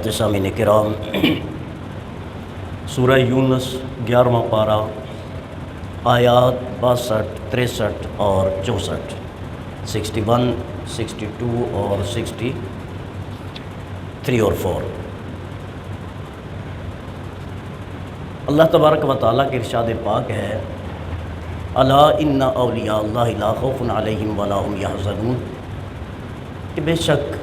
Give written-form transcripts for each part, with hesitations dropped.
حضرات سامعین کرام، سورہ یونس 11واں پارہ آیات 62، 63 اور 64، 61، 62 اور 63 اور 4۔ اللہ تبارک و تعالیٰ کے ارشاد پاک ہے، الا ان اولیاء اللہ لا خوف علیہم ولا هم یحزنون، کہ بے شک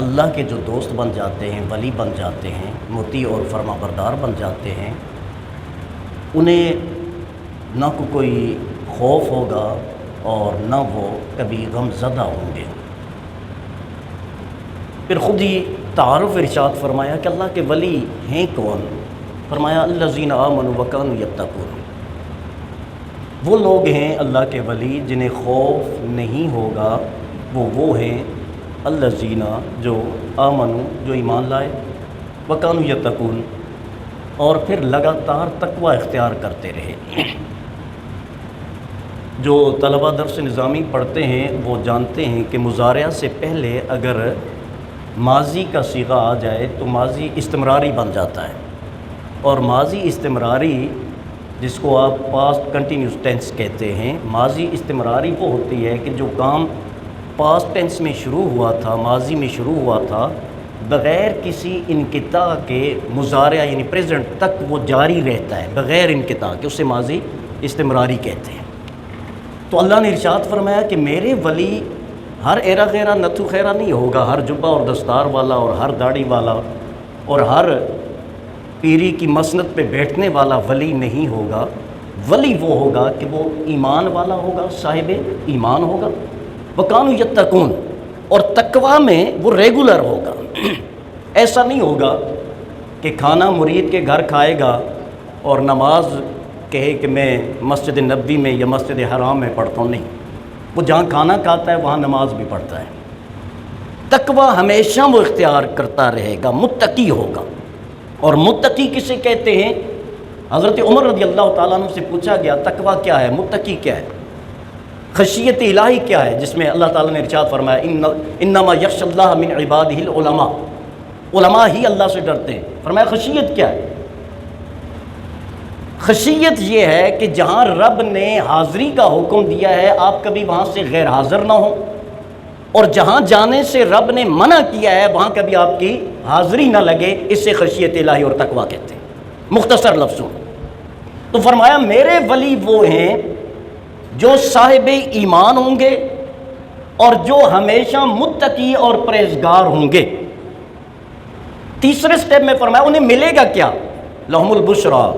اللہ کے جو دوست بن جاتے ہیں، ولی بن جاتے ہیں، مطیع اور فرما بردار بن جاتے ہیں، انہیں نہ کوئی خوف ہوگا اور نہ وہ کبھی غم زدہ ہوں گے۔ پھر خود ہی تعارف ارشاد فرمایا کہ اللہ کے ولی ہیں کون؟ فرمایا الذین آمنوا وکانوا یتقون، وہ لوگ ہیں اللہ کے ولی جنہیں خوف نہیں ہوگا، وہ ہیں الذین جو آمنوا، جو ایمان لائے، وکانوا یتقون، اور پھر لگاتار تقوی اختیار کرتے رہے۔ جو طلبہ درس نظامی پڑھتے ہیں وہ جانتے ہیں کہ مضارع سے پہلے اگر ماضی کا صیغہ آ جائے تو ماضی استمراری بن جاتا ہے، اور ماضی استمراری جس کو آپ پاسٹ کنٹینیوس ٹینس کہتے ہیں، ماضی استمراری وہ ہوتی ہے کہ جو کام پاسٹ ٹینس میں شروع ہوا تھا، ماضی میں شروع ہوا تھا، بغیر کسی انقطاع کے مضارع یعنی پریزنٹ تک وہ جاری رہتا ہے، بغیر انقطاع کے، اسے ماضی استمراری کہتے ہیں۔ تو اللہ نے ارشاد فرمایا کہ میرے ولی ہر ایرا غیرہ نتھو خیرہ نہیں ہوگا، ہر جبہ اور دستار والا اور ہر داڑھی والا اور ہر پیری کی مسند پہ بیٹھنے والا ولی نہیں ہوگا۔ ولی وہ ہوگا کہ وہ ایمان والا ہوگا، صاحب ایمان ہوگا، وکانوا یتقون، اور تقوی میں وہ ریگولر ہوگا۔ ایسا نہیں ہوگا کہ کھانا مرید کے گھر کھائے گا اور نماز کہے کہ میں مسجد نبوی میں یا مسجد حرام میں پڑھتا ہوں، نہیں، وہ جہاں کھانا کھاتا ہے وہاں نماز بھی پڑھتا ہے۔ تقوی ہمیشہ وہ اختیار کرتا رہے گا، متقی ہوگا۔ اور متقی کسے کہتے ہیں؟ حضرت عمر رضی اللہ تعالیٰ عنہ سے پوچھا گیا تقوی کیا ہے، متقی کیا ہے، خشیت الہی کیا ہے، جس میں اللہ تعالیٰ نے ارشاد فرمایا انما یخشی اللہ من عبادہ العلماء، علماء ہی اللہ سے ڈرتے ہیں۔ فرمایا خشیت کیا ہے؟ خشیت یہ ہے کہ جہاں رب نے حاضری کا حکم دیا ہے آپ کبھی وہاں سے غیر حاضر نہ ہو، اور جہاں جانے سے رب نے منع کیا ہے وہاں کبھی آپ کی حاضری نہ لگے، اس سے خشیت الہی اور تقوی کہتے ہیں مختصر لفظوں۔ تو فرمایا میرے ولی وہ ہیں جو صاحب ایمان ہوں گے اور جو ہمیشہ متقی اور پرہیزگار ہوں گے۔ تیسرے سٹیپ میں فرمایا انہیں ملے گا کیا؟ لہم البشریٰ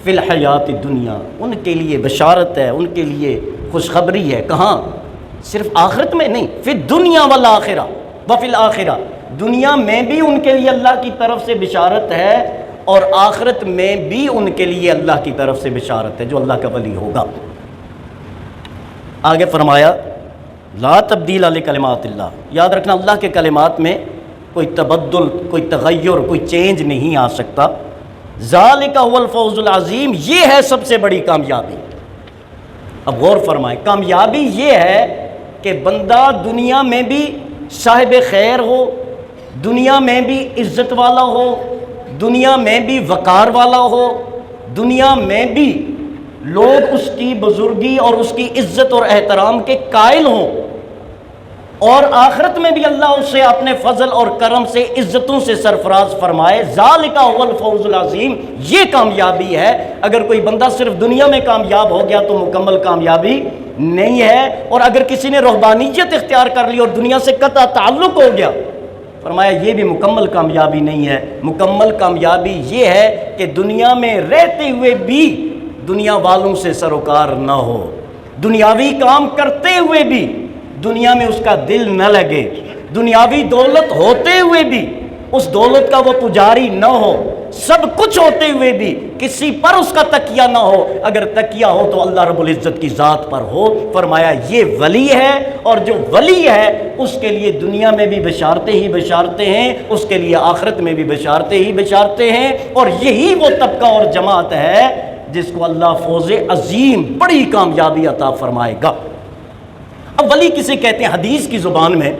فی الحیات الدنیا، ان کے لیے بشارت ہے، ان کے لیے خوشخبری ہے۔ کہاں؟ صرف آخرت میں نہیں، فی الدنیا والآخرہ وفی الآخرہ، دنیا میں بھی ان کے لیے اللہ کی طرف سے بشارت ہے اور آخرت میں بھی ان کے لیے اللہ کی طرف سے بشارت ہے، جو اللہ کا ولی ہوگا۔ آگے فرمایا لا تبدیل لکلمات اللہ، یاد رکھنا اللہ کے کلمات میں کوئی تبدل، کوئی تغیر، کوئی چینج نہیں آ سکتا۔ ذالک هو الفوز العظیم، یہ ہے سب سے بڑی کامیابی۔ اب غور فرمائیں، کامیابی یہ ہے کہ بندہ دنیا میں بھی صاحب خیر ہو، دنیا میں بھی عزت والا ہو، دنیا میں بھی وقار والا ہو، دنیا میں بھی لوگ اس کی بزرگی اور اس کی عزت اور احترام کے قائل ہوں، اور آخرت میں بھی اللہ اسے اپنے فضل اور کرم سے عزتوں سے سرفراز فرمائے۔ ذالک هو الفوز العظیم، یہ کامیابی ہے۔ اگر کوئی بندہ صرف دنیا میں کامیاب ہو گیا تو مکمل کامیابی نہیں ہے، اور اگر کسی نے رہبانیت اختیار کر لی اور دنیا سے قطع تعلق ہو گیا، فرمایا یہ بھی مکمل کامیابی نہیں ہے۔ مکمل کامیابی یہ ہے کہ دنیا میں رہتے ہوئے بھی دنیا والوں سے سروکار نہ ہو، دنیاوی کام کرتے ہوئے بھی دنیا میں اس کا دل نہ لگے، دنیاوی دولت ہوتے ہوئے بھی اس دولت کا وہ پجاری نہ ہو، سب کچھ ہوتے ہوئے بھی کسی پر اس کا تکیہ نہ ہو، اگر تکیہ ہو تو اللہ رب العزت کی ذات پر ہو۔ فرمایا یہ ولی ہے، اور جو ولی ہے اس کے لیے دنیا میں بھی بشارتیں ہی بشارتیں ہیں، اس کے لیے آخرت میں بھی بشارتیں ہی بشارتیں ہیں، اور یہی وہ طبقہ اور جماعت ہے جس کو اللہ فوز عظیم، بڑی کامیابی عطا فرمائے گا۔ اب ولی کسے کہتے ہیں؟ حدیث کی زبان میں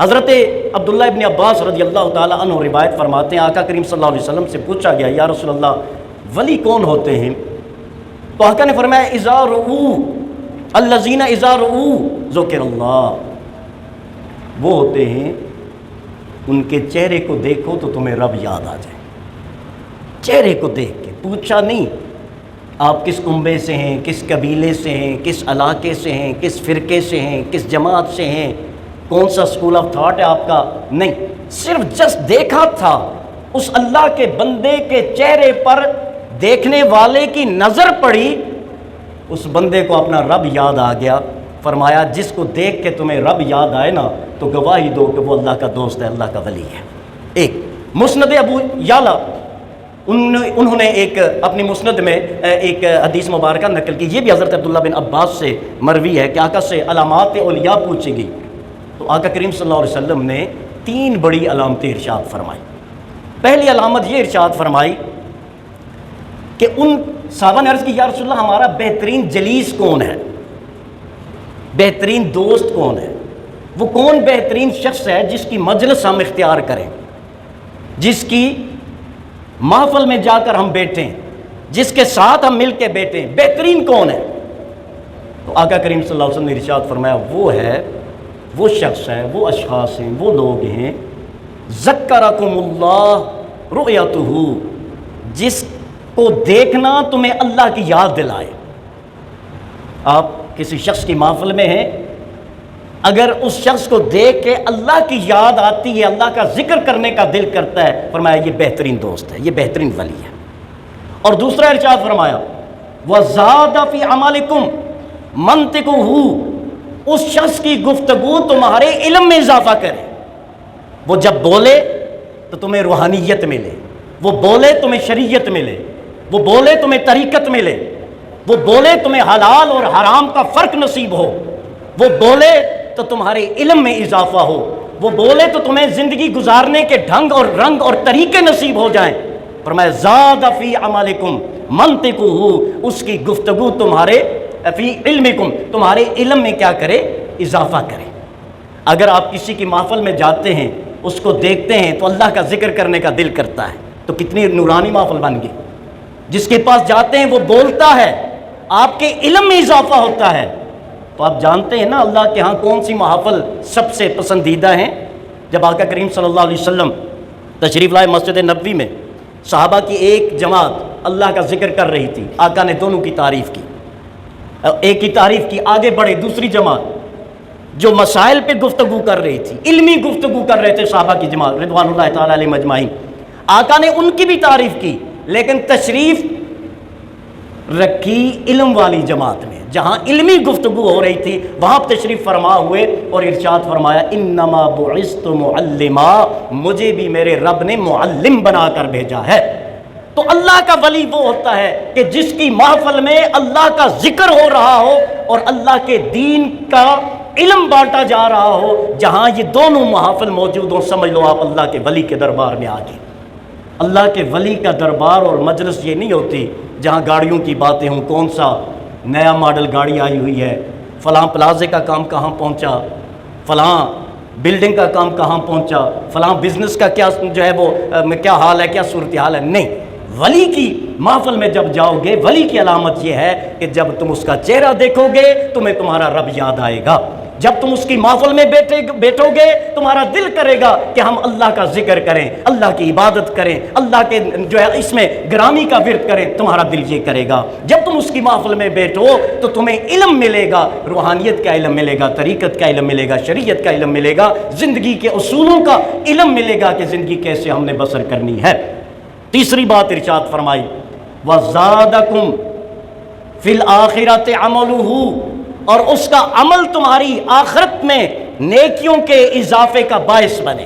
حضرت عبداللہ ابن عباس رضی اللہ تعالیٰ عنہ روایت فرماتے ہیں آقا کریم صلی اللہ علیہ وسلم سے پوچھا گیا یا رسول اللہ ولی کون ہوتے ہیں؟ تو آقا نے فرمایا اذا رؤوا الذین اذا رؤوا ذکر اللہ، وہ ہوتے ہیں ان کے چہرے کو دیکھو تو تمہیں رب یاد آ جائے۔ چہرے کو دیکھ کے پوچھا نہیں آپ کس کنبے سے ہیں، کس قبیلے سے ہیں، کس علاقے سے ہیں، کس فرقے سے ہیں، کس جماعت سے ہیں، کون سا اسکول آف تھاٹ ہے آپ کا، نہیں، صرف جسٹ دیکھا تھا اس اللہ کے بندے کے چہرے پر، دیکھنے والے کی نظر پڑی، اس بندے کو اپنا رب یاد آ گیا۔ فرمایا جس کو دیکھ کے تمہیں رب یاد آئے نا تو گواہی دو کہ وہ اللہ کا دوست ہے، اللہ کا ولی ہے۔ ایک مسند ابو یعلا انہوں نے ایک اپنی مسند میں ایک حدیث مبارکہ نقل کی، یہ بھی حضرت عبداللہ بن عباس سے مروی ہے کہ آقا سے علامات اولیاء پوچھی گئی تو آقا کریم صلی اللہ علیہ وسلم نے 3 بڑی علامتیں ارشاد فرمائی۔ پہلی علامت یہ ارشاد فرمائی کہ ان صحابہ نے عرض کی یا رسول اللہ ہمارا بہترین جلیس کون ہے، بہترین دوست کون ہے؟ وہ کون بہترین شخص ہے جس کی مجلس ہم اختیار کریں، جس کی محفل میں جا کر ہم بیٹھیں، جس کے ساتھ ہم مل کے بیٹھیں، بہترین کون ہے؟ تو آقا کریم صلی اللہ علیہ وسلم نے ارشاد فرمایا وہ ہے، وہ شخص ہے، وہ اشخاص ہیں، وہ لوگ ہیں ذکرکم اللہ رؤیتہ، جس کو دیکھنا تمہیں اللہ کی یاد دلائے۔ آپ کسی شخص کی محفل میں ہیں، اگر اس شخص کو دیکھ کے اللہ کی یاد آتی ہے، اللہ کا ذکر کرنے کا دل کرتا ہے، فرمایا یہ بہترین دوست ہے، یہ بہترین ولی ہے۔ اور دوسرا ارشاد فرمایا وَزَادَ فِي عَمَلِكُمْ مَنْطِقُهُ، اس شخص کی گفتگو تمہارے علم میں اضافہ کرے۔ وہ جب بولے تو تمہیں روحانیت ملے، وہ بولے تمہیں شریعت ملے، وہ بولے تمہیں طریقت ملے، وہ بولے تمہیں حلال اور حرام کا فرق نصیب ہو، وہ بولے تو تمہارے علم میں اضافہ ہو، وہ بولے تو تمہیں زندگی گزارنے کے ڈھنگ اور رنگ اور طریقے نصیب ہو جائیں۔ فرمایا زاد فی عملکم منطقہ، اس کی گفتگو تمہارے فی علمکم، تمہارے علم میں کیا کرے؟ اضافہ کرے۔ اگر آپ کسی کی محفل میں جاتے ہیں، اس کو دیکھتے ہیں تو اللہ کا ذکر کرنے کا دل کرتا ہے، تو کتنی نورانی محفل بن گئی۔ جس کے پاس جاتے ہیں وہ بولتا ہے، آپ کے علم میں اضافہ ہوتا ہے۔ تو آپ جانتے ہیں نا اللہ کے ہاں کون سی محافل سب سے پسندیدہ ہیں؟ جب آقا کریم صلی اللہ علیہ وسلم تشریف لائے مسجد نبوی میں، صحابہ کی ایک جماعت اللہ کا ذکر کر رہی تھی، آقا نے دونوں کی تعریف کی، ایک کی تعریف کی، آگے بڑھے دوسری جماعت جو مسائل پہ گفتگو کر رہی تھی، علمی گفتگو کر رہے تھے صحابہ کی جماعت رضوان اللہ تعالیٰ علیہ مجمعین، آقا نے ان کی بھی تعریف کی، لیکن تشریف رکھی علم والی جماعت میں، جہاں علمی گفتگو ہو رہی تھی وہاں تشریف فرما ہوئے اور ارشاد فرمایا انما بعثت معلما، مجھے بھی میرے رب نے معلم بنا کر بھیجا ہے۔ تو اللہ کا ولی وہ ہوتا ہے کہ جس کی محفل میں اللہ کا ذکر ہو رہا ہو اور اللہ کے دین کا علم بانٹا جا رہا ہو، جہاں یہ دونوں محافل موجود ہوں، سمجھ لو آپ اللہ کے ولی کے دربار میں آگے۔ اللہ کے ولی کا دربار اور مجلس یہ نہیں ہوتی جہاں گاڑیوں کی باتیں ہوں، کون سا نیا ماڈل گاڑی آئی ہوئی ہے، فلاں پلازے کا کام کہاں پہنچا، فلاں بلڈنگ کا کام کہاں پہنچا، فلاں بزنس کا کیا جو ہے وہ کیا حال ہے، کیا صورتحال ہے، نہیں۔ ولی کی محفل میں جب جاؤ گے، ولی کی علامت یہ ہے کہ جب تم اس کا چہرہ دیکھو گے تمہیں تمہارا رب یاد آئے گا، جب تم اس کی محفل میں بیٹھو گے تمہارا دل کرے گا کہ ہم اللہ کا ذکر کریں، اللہ کی عبادت کریں، اللہ کے جو ہے اس میں گرامی کا ورد کریں، تمہارا دل یہ کرے گا۔ جب تم اس کی محفل میں بیٹھو تو تمہیں علم ملے گا، روحانیت کا علم ملے گا، طریقت کا علم ملے گا، شریعت کا علم ملے گا، زندگی کے اصولوں کا علم ملے گا کہ زندگی کیسے ہم نے بسر کرنی ہے۔ تیسری بات ارشاد فرمائی وَزَادَكُمْ فِي الْآخِرَةِ عَمَلُهُ، اور اس کا عمل تمہاری آخرت میں نیکیوں کے اضافے کا باعث بنے۔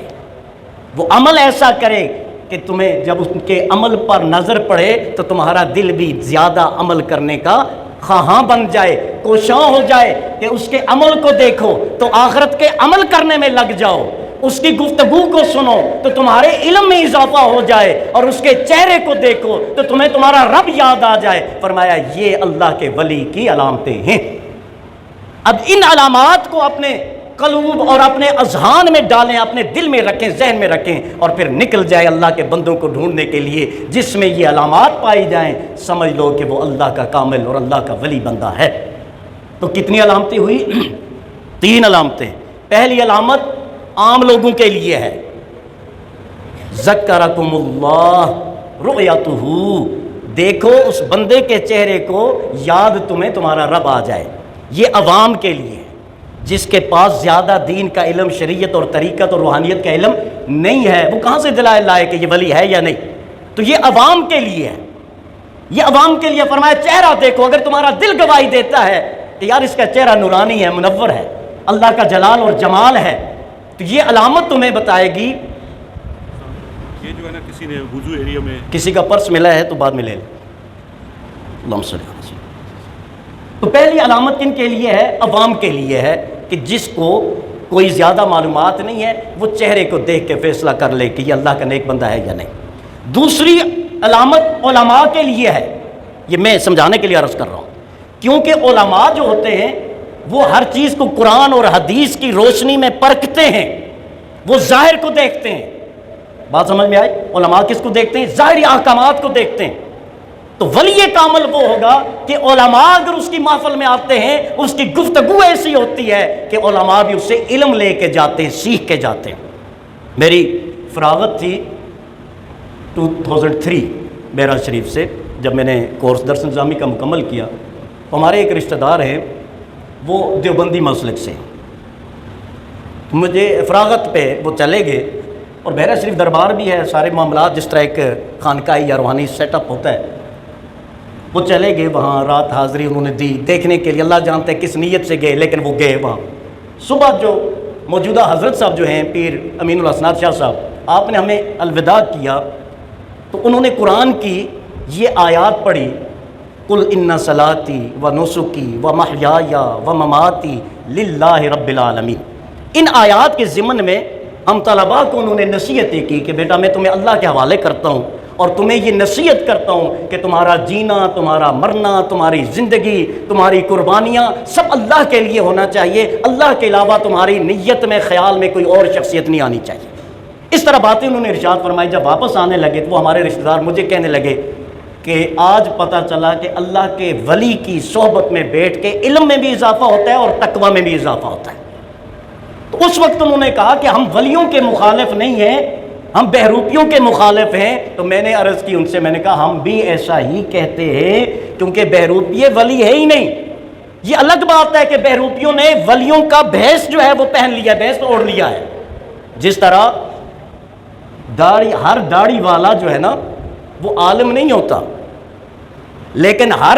وہ عمل ایسا کرے کہ تمہیں جب اس کے عمل پر نظر پڑے تو تمہارا دل بھی زیادہ عمل کرنے کا خواہاں بن جائے، کوشاں ہو جائے کہ اس کے عمل کو دیکھو تو آخرت کے عمل کرنے میں لگ جاؤ، اس کی گفتگو کو سنو تو تمہارے علم میں اضافہ ہو جائے، اور اس کے چہرے کو دیکھو تو تمہیں تمہارا رب یاد آ جائے۔ فرمایا یہ اللہ کے ولی کی علامتیں ہیں۔ اب ان علامات کو اپنے قلوب اور اپنے اذہان میں ڈالیں، اپنے دل میں رکھیں، ذہن میں رکھیں، اور پھر نکل جائے اللہ کے بندوں کو ڈھونڈنے کے لیے جس میں یہ علامات پائی جائیں، سمجھ لو کہ وہ اللہ کا کامل اور اللہ کا ولی بندہ ہے۔ تو کتنی علامتیں ہوئی؟ 3 علامتیں۔ پہلی علامت عام لوگوں کے لیے ہے، ذکرکم اللہ رؤیتہ، دیکھو اس بندے کے چہرے کو، یاد تمہیں تمہارا رب آ جائے۔ یہ عوام کے لیے ہے، جس کے پاس زیادہ دین کا علم، شریعت اور طریقت اور روحانیت کا علم نہیں ہے، وہ کہاں سے دلائل لائے کہ یہ ولی ہے یا نہیں؟ تو یہ عوام کے لیے ہے، یہ عوام کے لیے فرمایا چہرہ دیکھو، اگر تمہارا دل گواہی دیتا ہے کہ یار اس کا چہرہ نورانی ہے، منور ہے، اللہ کا جلال اور جمال ہے، تو یہ علامت تمہیں بتائے گی۔ یہ جو ہے نا، کسی نے وضو ایریا میں کسی کا پرس ملا ہے تو بعد میں لے لیں۔ اللہم صلی اللہ علیہ وسلم۔ تو پہلی علامت کن کے لیے ہے؟ عوام کے لیے ہے، کہ جس کو کوئی زیادہ معلومات نہیں ہے، وہ چہرے کو دیکھ کے فیصلہ کر لے کہ یہ اللہ کا نیک بندہ ہے یا نہیں۔ دوسری علامت علماء کے لیے ہے، یہ میں سمجھانے کے لیے عرض کر رہا ہوں، کیونکہ علماء جو ہوتے ہیں وہ ہر چیز کو قرآن اور حدیث کی روشنی میں پرکھتے ہیں، وہ ظاہر کو دیکھتے ہیں۔ بات سمجھ میں آئی؟ علماء کس کو دیکھتے ہیں؟ ظاہری احکامات کو دیکھتے ہیں۔ تو ولی کامل وہ ہوگا کہ علماء اگر اس کی محفل میں آتے ہیں، اس کی گفتگو ایسی ہوتی ہے کہ علماء بھی اس سے علم لے کے جاتے ہیں، سیکھ کے جاتے ہیں۔ میری فراغت تھی 2003 معراج شریف سے، جب میں نے کورس درس نظامی کا مکمل کیا، ہمارے ایک رشتہ دار ہیں، وہ دیوبندی مسلک سے، مجھے فراغت پہ وہ چلے گئے، اور معراج شریف دربار بھی ہے، سارے معاملات جس طرح ایک خانقاہی یا روحانی سیٹ اپ ہوتا ہے، وہ چلے گئے وہاں، رات حاضری انہوں نے دی دیکھنے کے لیے، اللہ جانتے ہیں کس نیت سے گئے، لیکن وہ گئے وہاں۔ صبح جو موجودہ حضرت صاحب جو ہیں پیر امین الحسنات شاہ صاحب، آپ نے ہمیں الوداع کیا، تو انہوں نے قرآن کی یہ آیات پڑھی، قل ان صلاتی و نسکی و محیایا و مماتی للہ رب العالمین۔ ان آیات کے ضمن میں ہم طلباء کو انہوں نے نصیحتیں کی کہ بیٹا میں تمہیں اللہ کے حوالے کرتا ہوں، اور تمہیں یہ نصیحت کرتا ہوں کہ تمہارا جینا، تمہارا مرنا، تمہاری زندگی، تمہاری قربانیاں سب اللہ کے لیے ہونا چاہیے، اللہ کے علاوہ تمہاری نیت میں، خیال میں کوئی اور شخصیت نہیں آنی چاہیے۔ اس طرح باتیں انہوں نے ارشاد فرمائی۔ جب واپس آنے لگے تو وہ ہمارے رشتہ دار مجھے کہنے لگے کہ آج پتہ چلا کہ اللہ کے ولی کی صحبت میں بیٹھ کے علم میں بھی اضافہ ہوتا ہے اور تقوی میں بھی اضافہ ہوتا ہے۔ تو اس وقت انہوں نے کہا کہ ہم ولیوں کے مخالف نہیں ہیں، ہم بہروپیوں کے مخالف ہیں۔ تو میں نے عرض کی ان سے، میں نے کہا ہم بھی ایسا ہی کہتے ہیں، کیونکہ بہروپیے ولی ہے ہی نہیں۔ یہ الگ بات ہے کہ بہروپیوں نے ولیوں کا بھیس جو ہے وہ پہن لیا، بھیس اوڑھ لیا ہے۔ جس طرح داڑھی، ہر داڑھی والا جو ہے نا وہ عالم نہیں ہوتا، لیکن ہر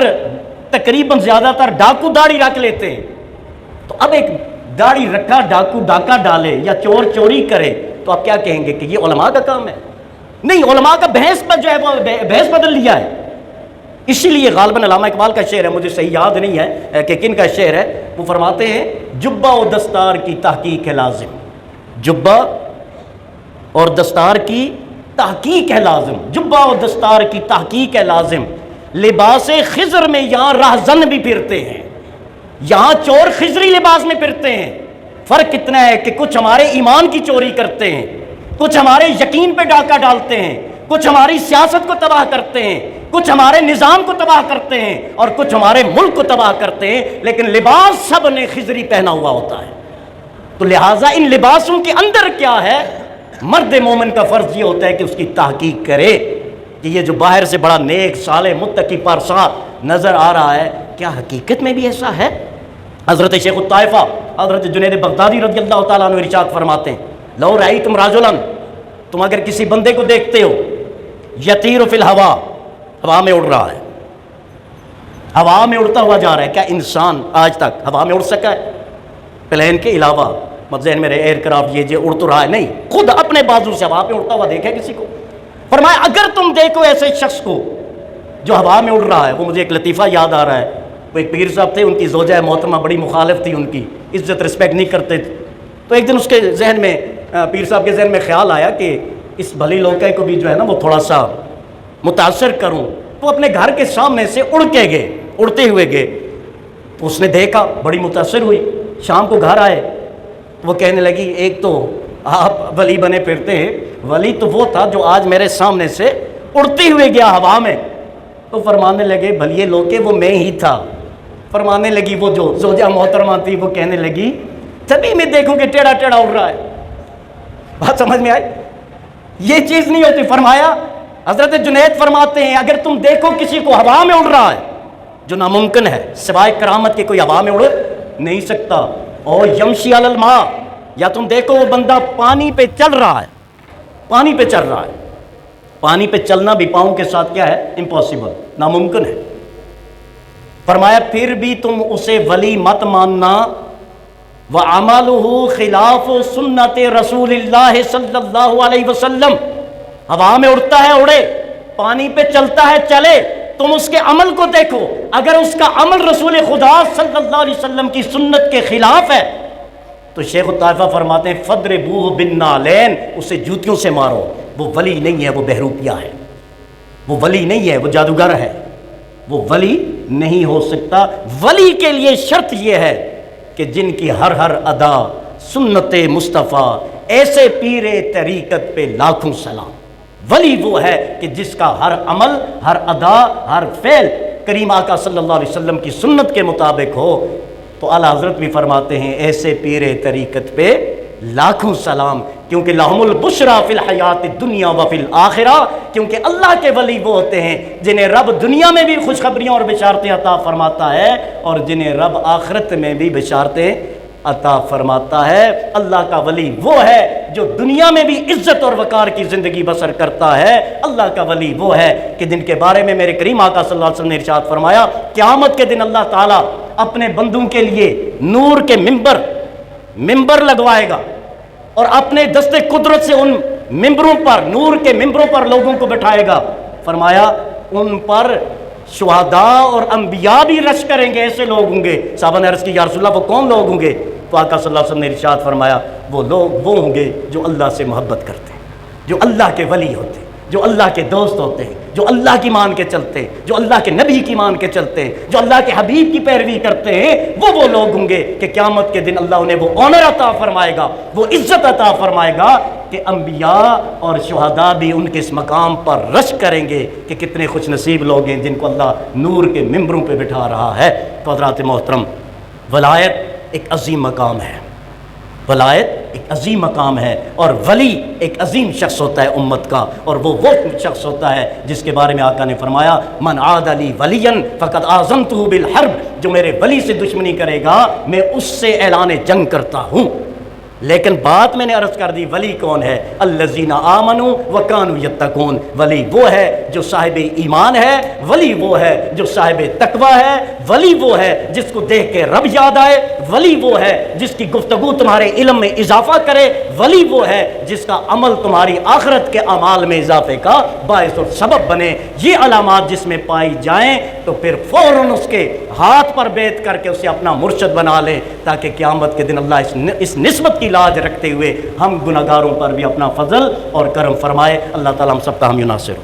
تقریباً زیادہ تر ڈاکو داڑھی رکھ لیتے ہیں۔ تو اب ایک داڑھی رکھا ڈاکو ڈاکہ ڈالے یا چور چوری کرے تو آپ کیا کہیں گے کہ یہ علماء کا کام ہے؟ نہیں، علماء کا بھیس پر جو ہے وہ بھیس بدل لیا ہے۔ اسی لیے غالباً علامہ اقبال کا شعر ہے، مجھے صحیح یاد نہیں ہے کہ کن کا شعر ہے، وہ فرماتے ہیں جبہ و دستار کی تحقیق ہے لازم، جبہ اور دستار کی تحقیق ہے لازم، جبہ و دستار کی تحقیق ہے لازم، لباس خضر میں یہاں راہزن بھی پھرتے ہیں، یہاں چور خضری لباس میں پھرتے ہیں۔ فرق اتنا ہے کہ کچھ ہمارے ایمان کی چوری کرتے ہیں، کچھ ہمارے یقین پہ ڈاکہ ڈالتے ہیں، کچھ ہماری سیاست کو تباہ کرتے ہیں، کچھ ہمارے نظام کو تباہ کرتے ہیں، اور کچھ ہمارے ملک کو تباہ کرتے ہیں، لیکن لباس سب نے خضری پہنا ہوا ہوتا ہے۔ تو لہٰذا ان لباسوں کے اندر کیا ہے؟ مرد مومن کا فرض یہ ہوتا ہے کہ اس کی تحقیق کرے کہ یہ جو باہر سے بڑا نیک صالح متقی پارسا نظر آ رہا ہے، کیا حقیقت میں بھی ایسا ہے؟ حضرت شیخ الطائفہ حضرت جنید بغدادی رضی اللہ تعالیٰ عنہ ارشاد فرماتے ہیں، لو رأیتم رجلا، تم اگر کسی بندے کو دیکھتے ہو، یطیر فی الہوا، ہوا میں اڑ رہا ہے، ہوا میں اڑتا ہوا جا رہا ہے، کیا انسان آج تک ہوا میں اڑ سکا ہے؟ پلین کے علاوہ مت ذہن میں رہے ایئر کرافٹ یہ جو اڑ تو رہا ہے، نہیں، خود اپنے بازو سے ہوا پہ اڑتا ہوا دیکھا کسی کو؟ فرمایا اگر تم دیکھو ایسے شخص کو جو ہوا میں اڑ رہا ہے، وہ مجھے ایک لطیفہ یاد آ رہا ہے، وہ ایک پیر صاحب تھے، ان کی زوجہ محترمہ بڑی مخالف تھی، ان کی عزت رسپیکٹ نہیں کرتے تھے۔ تو ایک دن اس کے ذہن میں، پیر صاحب کے ذہن میں خیال آیا کہ اس بھلی لوکے کو بھی جو ہے نا وہ تھوڑا سا متاثر کروں، تو اپنے گھر کے سامنے سے اڑ کے گئے، اڑتے ہوئے گئے، تو اس نے دیکھا، بڑی متاثر ہوئی، شام کو گھر آئے وہ کہنے لگی ایک تو آپ ولی بنے پھرتے ہیں، ولی تو وہ تھا جو آج میرے سامنے سے اڑتے ہوئے گیا ہوا میں۔ تو فرمانے لگے بھلیے لوگ کہ وہ میں ہی تھا۔ فرمانے لگی وہ جو زوجہ محترمہ تھی وہ کہنے لگی تبھی میں دیکھوں کہ ٹیڑھا ٹیڑھا اڑ رہا ہے۔ بات سمجھ میں آئی؟ یہ چیز نہیں ہوتی۔ فرمایا حضرت جنید فرماتے ہیں اگر تم دیکھو کسی کو ہوا میں اڑ رہا ہے، جو ناممکن ہے، سوائے کرامت کے کوئی ہوا میں اڑ نہیں سکتا، اور یمشی علی الماء، یا تم دیکھو وہ بندہ پانی پہ چل رہا ہے، پانی پہ چل رہا ہے۔ پانی پہ چلنا بھی پاؤں کے ساتھ کیا ہے؟ امپاسبل، ناممکن ہے۔ فرمایا پھر بھی تم اسے ولی مت ماننا، وَعَمَلُهُ خِلَافُ سُنَّتِ رسول اللہ صلی اللہ علیہ وسلم، ہوا میں اڑتا ہے اڑے، پانی پہ چلتا ہے چلے، تم اس کے عمل کو دیکھو، اگر اس کا عمل رسول خدا صلی اللہ علیہ وسلم کی سنت کے خلاف ہے تو شیخ الطائفہ فرماتے ہیں فَضْرِبُوهُ بِالنَّعْلَيْنِ، اسے جوتیوں سے مارو۔ وہ ولی نہیں ہے، وہ بہروپیہ ہے، وہ ولی نہیں ہے، وہ جادوگر ہے، وہ ولی نہیں ہو سکتا۔ ولی کے لیے شرط یہ ہے کہ جن کی ہر ادا سنت مصطفیٰ، ایسے پیر طریقت پہ لاکھوں سلام۔ ولی وہ ہے کہ جس کا ہر عمل، ہر ادا، ہر فعل کریم آقا صلی اللہ علیہ وسلم کی سنت کے مطابق ہو۔ تو اعلیٰ حضرت بھی فرماتے ہیں ایسے پیر طریقت پہ لاکھوں سلام، کیونکہ لہم البشریٰ فی الحیات الدنیا و فی الآخرہ، کیونکہ اللہ کے ولی وہ ہوتے ہیں جنہیں رب دنیا میں بھی خوشخبریاں اور بشارتیں عطا فرماتا ہے، اور جنہیں رب آخرت میں بھی بشارتیں عطا فرماتا ہے۔ اللہ کا ولی وہ ہے جو دنیا میں بھی عزت اور وقار کی زندگی بسر کرتا ہے۔ اللہ کا ولی وہ ہے کہ جن کے بارے میں میرے کریم آقا صلی اللہ علیہ وسلم نے ارشاد فرمایا قیامت کے دن اللہ تعالیٰ اپنے بندوں کے لیے نور کے ممبر لگوائے گا، اور اپنے دست قدرت سے ان ممبروں پر، نور کے ممبروں پر لوگوں کو بٹھائے گا۔ فرمایا ان پر شہداء اور انبیاء بھی رش کریں گے، ایسے لوگ ہوں گے۔ صحابہ نے عرض کی یا رسول اللہ وہ کون لوگ ہوں گے؟ تو آقا صلی اللہ علیہ وسلم نے ارشاد فرمایا وہ لوگ وہ ہوں گے جو اللہ سے محبت کرتے ہیں، جو اللہ کے ولی ہوتے ہیں، جو اللہ کے دوست ہوتے ہیں، جو اللہ کی مان کے چلتے ہیں، جو اللہ کے نبی کی مان کے چلتے ہیں، جو اللہ کے حبیب کی پیروی کرتے ہیں، وہ لوگ ہوں گے کہ قیامت کے دن اللہ انہیں وہ آنر عطا فرمائے گا، وہ عزت عطا فرمائے گا کہ انبیاء اور شہداء بھی ان کے اس مقام پر رش کریں گے کہ کتنے خوش نصیب لوگ ہیں جن کو اللہ نور کے ممبروں پہ بٹھا رہا ہے۔ تو حضرات محترم، ولایت ایک عظیم مقام ہے، ولایت ایک عظیم مقام ہے، اور ولی ایک عظیم شخص ہوتا ہے امت کا، اور وہ شخص ہوتا ہے جس کے بارے میں آقا نے فرمایا من عاد لی ولیا فقد آذنتہ بالحرب، جو میرے ولی سے دشمنی کرے گا میں اس سے اعلان جنگ کرتا ہوں۔ لیکن بات میں نے عرض کر دی ولی کون ہے؟ الذین آمنوا وکانوا یتقون، ولی وہ ہے جو صاحب ایمان ہے، ولی وہ ہے جو صاحب تقوی ہے، ولی وہ ہے جس کو دیکھ کے رب یاد آئے، ولی وہ ہے جس کی گفتگو تمہارے علم میں اضافہ کرے، ولی وہ ہے جس کا عمل تمہاری آخرت کے اعمال میں اضافے کا باعث اور سبب بنے۔ یہ علامات جس میں پائی جائیں تو پھر فوراً اس کے ہاتھ پر بیعت کر کے اسے اپنا مرشد بنا لیں، تاکہ قیامت کے دن اللہ اس نسبت کی لاج رکھتے ہوئے ہم گناہگاروں پر بھی اپنا فضل اور کرم فرمائے۔ اللہ تعالیٰ ہم سب کا حامی و ناصر ہو۔